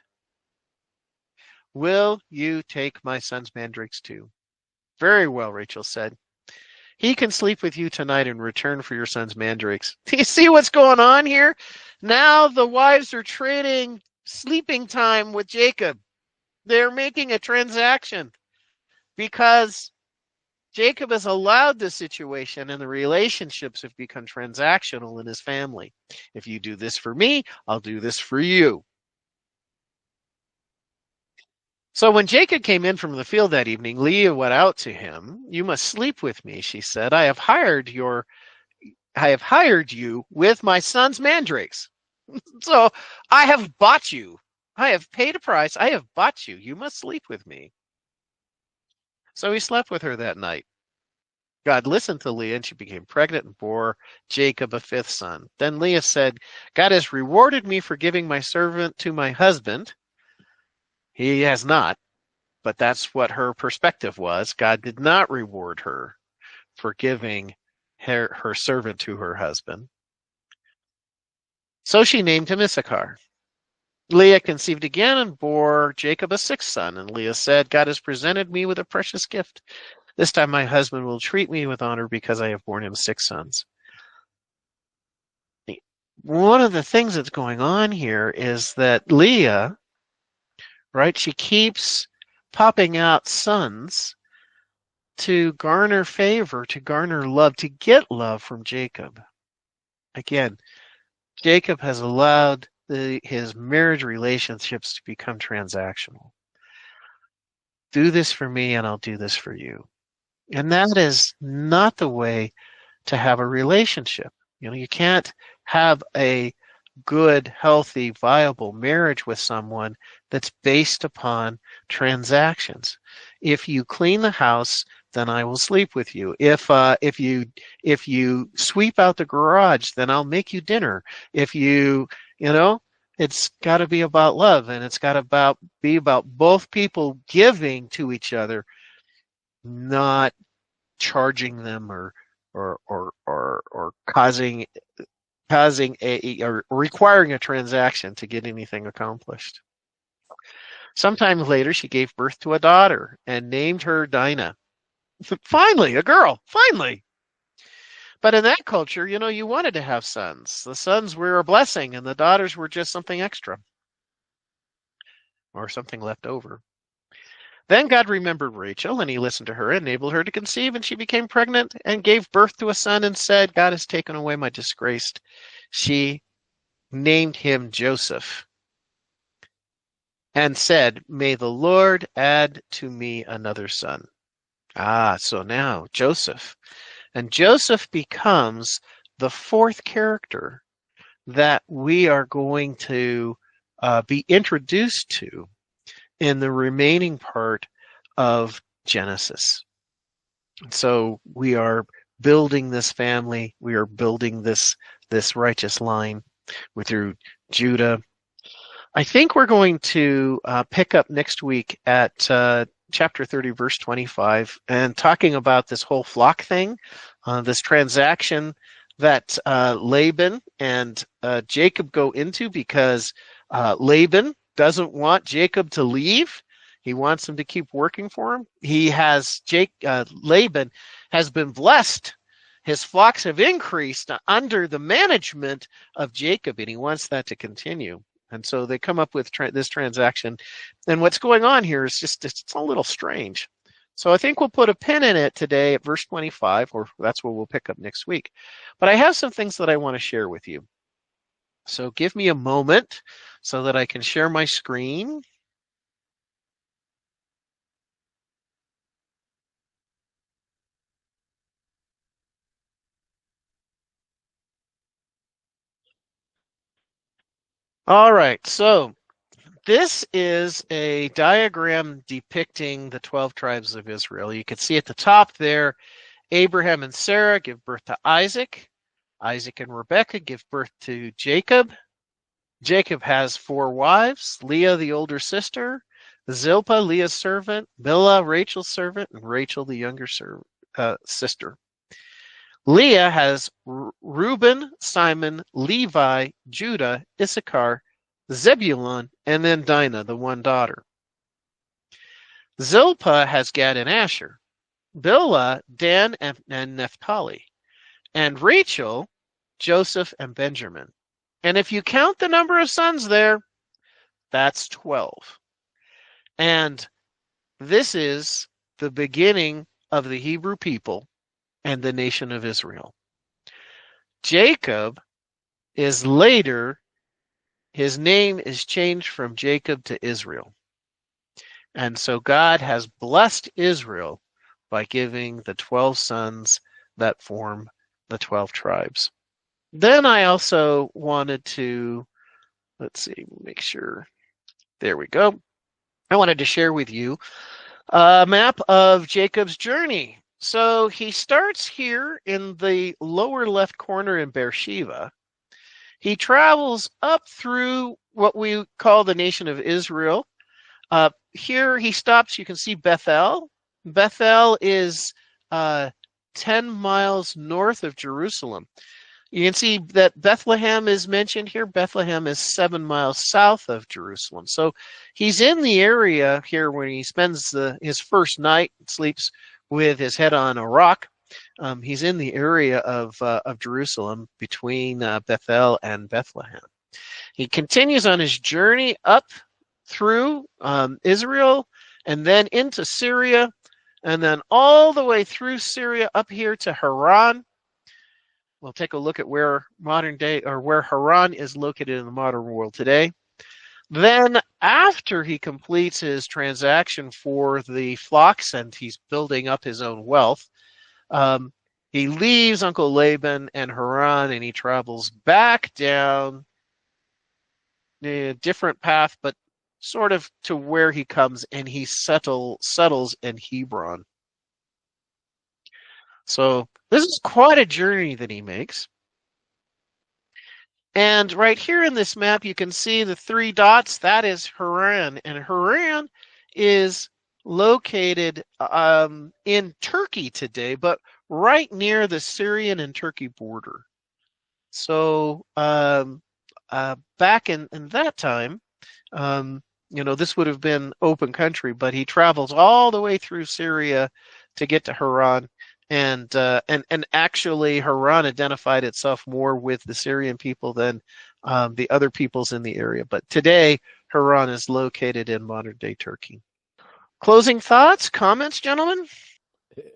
Will you take my son's mandrakes too?" "Very well," Rachel said. "He can sleep with you tonight in return for your son's mandrakes." Do you see what's going on here? Now the wives are trading sleeping time with Jacob. They're making a transaction because Jacob has allowed this situation, and the relationships have become transactional in his family. If you do this for me, I'll do this for you. So when Jacob came in from the field that evening, Leah went out to him. "You must sleep with me," she said. I have hired you with my son's mandrakes. So I have bought you. I have paid a price. I have bought you. You must sleep with me." So he slept with her that night. God listened to Leah, and she became pregnant and bore Jacob a 5th son. Then Leah said, "God has rewarded me for giving my servant to my husband." He has not, but that's what her perspective was. God did not reward her for giving her servant to her husband. So she named him Issachar. Leah conceived again and bore Jacob a sixth son. And Leah said, God has presented me with a precious gift. This time my husband will treat me with honor because I have borne him six sons. One of the things that's going on here is that Leah, right, she keeps popping out sons to garner favor, to garner love, to get love from Jacob. Again, Jacob has allowed his marriage relationships to become transactional. Do this for me and I'll do this for you. And that is not the way to have a relationship. You can't have a good, healthy, viable marriage with someone that's based upon transactions. If you clean the house, then I will sleep with you. If you sweep out the garage, then I'll make you dinner. If it's got to be about love, and it's got to be about both people giving to each other, not charging them or causing or requiring a transaction to get anything accomplished. Sometime later, she gave birth to a daughter and named her Dinah. Finally, a girl, finally. But in that culture, you wanted to have sons. The sons were a blessing and the daughters were just something extra or something left over. Then God remembered Rachel, and he listened to her, enabled her to conceive, and she became pregnant and gave birth to a son and said, God has taken away my disgrace. She named him Joseph and said, may the Lord add to me another son. So now Joseph. And Joseph becomes the fourth character that we are going to be introduced to in the remaining part of Genesis. So we are building this family. We are building this righteous line through Judah. I think we're going to pick up next week at chapter 30, verse 25, and talking about this whole flock thing, this transaction that Laban and Jacob go into because Laban doesn't want Jacob to leave. He wants him to keep working for him. Laban has been blessed. His flocks have increased under the management of Jacob, and he wants that to continue. And so they come up with this transaction. And what's going on here is it's a little strange. So I think we'll put a pin in it today at verse 25, or that's where we'll pick up next week. But I have some things that I want to share with you. So give me a moment so that I can share my screen. All right, so this is a diagram depicting the 12 tribes of Israel. You can see at the top there, Abraham and Sarah give birth to Isaac. Isaac and Rebekah give birth to Jacob. Jacob has 4 wives, Leah, the older sister, Zilpah, Leah's servant, Bilhah, Rachel's servant, and Rachel, the younger sister. Leah has Reuben, Simon, Levi, Judah, Issachar, Zebulun, and then Dinah, the one daughter. Zilpah has Gad and Asher. Bilhah, Dan, and Naphtali. And Rachel, Joseph, and Benjamin. And if you count the number of sons there, that's 12. And this is the beginning of the Hebrew people and the nation of Israel. Jacob is later, his name is changed from Jacob to Israel. And so God has blessed Israel by giving the 12 sons that form the 12 tribes. Then I also wanted to, make sure, there we go. I wanted to share with you a map of Jacob's journey. So he starts here in the lower left corner in Beersheba. He travels up through what we call the nation of Israel. Here he stops, you can see Bethel. Bethel is 10 miles north of Jerusalem. You can see that Bethlehem is mentioned here. Bethlehem is 7 miles south of Jerusalem. So he's in the area here when he spends his first night, sleeps with his head on a rock. He's in the area of Jerusalem between Bethel and Bethlehem. He continues on his journey up through Israel and then into Syria, and then all the way through Syria up here to Haran. We'll take a look at where where Haran is located in the modern world today. Then, after he completes his transaction for the flocks and he's building up his own wealth, he leaves Uncle Laban and Haran, and he travels back down a different path, but sort of to where he comes, and he settles in Hebron. So this is quite a journey that he makes. And right here in this map, you can see the 3 dots. That is Haran. And Haran is located in Turkey today, but right near the Syrian and Turkey border. So back in that time, this would have been open country, but he travels all the way through Syria to get to Haran. And actually, Haran identified itself more with the Syrian people than the other peoples in the area. But today, Haran is located in modern-day Turkey. Closing thoughts, comments, gentlemen?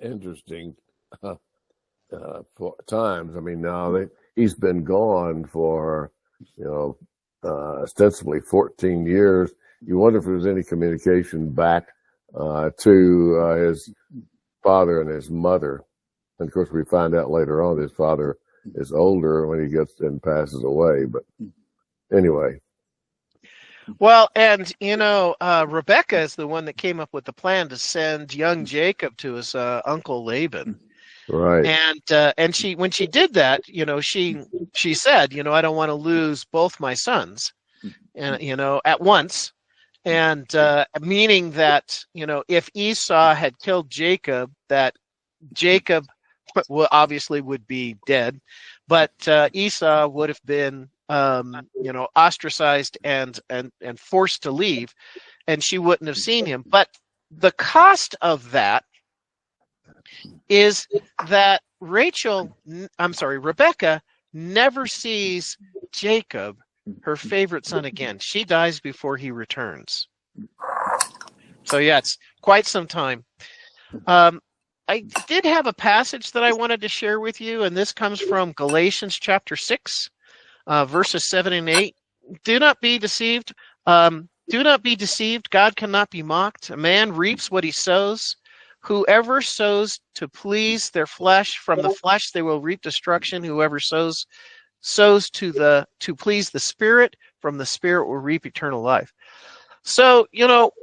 Interesting for times. I mean, now he's been gone for, ostensibly 14 years. You wonder if there's any communication back to his father and his mother. And of course, we find out later on his father is older when he gets and passes away. But anyway. Well, and Rebekah is the one that came up with the plan to send young Jacob to his Uncle Laban. Right. And she, when she did that, she said, I don't want to lose both my sons, and at once. And meaning that, if Esau had killed Jacob, that Jacob obviously would be dead, but Esau would have been, ostracized and forced to leave, and she wouldn't have seen him. But the cost of that is that Rebekah never sees Jacob, her favorite son, again. She dies before he returns. So yeah, it's quite some time. I did have a passage that I wanted to share with you, and this comes from Galatians chapter 6, verses 7 and 8. Do not be deceived. Do not be deceived. God cannot be mocked. A man reaps what he sows. Whoever sows to please their flesh, from the flesh they will reap destruction. Whoever sows to please the Spirit, from the Spirit will reap eternal life. So,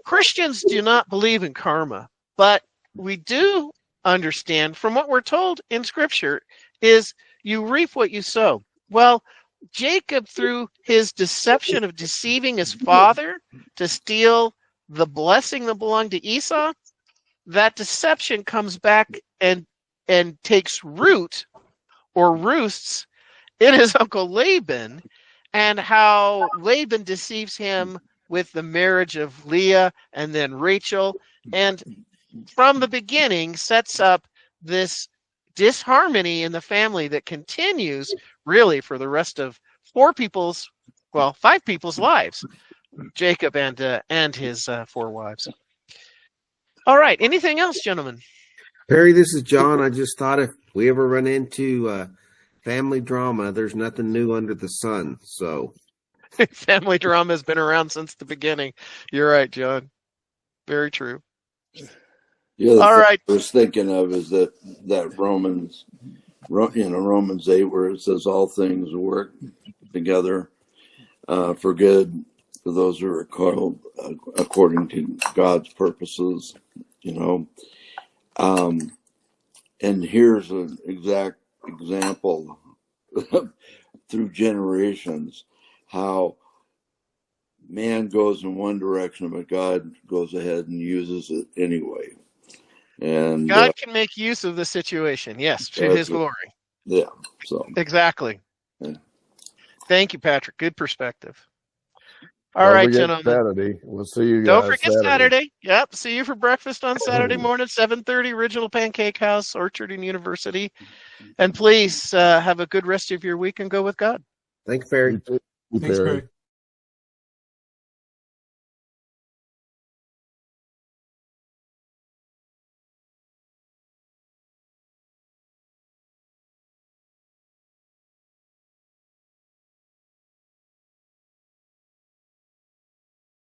Christians do not believe in karma, but we do understand from what we're told in Scripture is you reap what you sow. Well, Jacob, through his deception of deceiving his father to steal the blessing that belonged to Esau, that deception comes back and takes root or roosts in his Uncle Laban, and how Laban deceives him with the marriage of Leah and then Rachel, and from the beginning sets up this disharmony in the family that continues really for the rest of 5 people's lives, Jacob and his 4 wives. All right. Anything else, gentlemen? Perry, this is John. I just thought if we ever run into family drama, there's nothing new under the sun. So family drama has been around since the beginning. You're right, John. Very true. Yeah, all right. I was thinking of is that Romans 8, where it says all things work together for good for those who are called according to God's purposes, and here's an exact example through generations how man goes in one direction, but God goes ahead and uses it anyway. And God can make use of the situation, yes, to his glory. Yeah. So Exactly. Yeah. Thank you, Patrick. Good perspective. All Don't right, forget gentlemen. Saturday. We'll see you Don't guys forget Saturday. Yep. See you for breakfast on Saturday morning, 7:30, Original Pancake House, Orchard and University. And please have a good rest of your week and go with God. Thanks, Perry. You too, Thanks, Perry. Perry.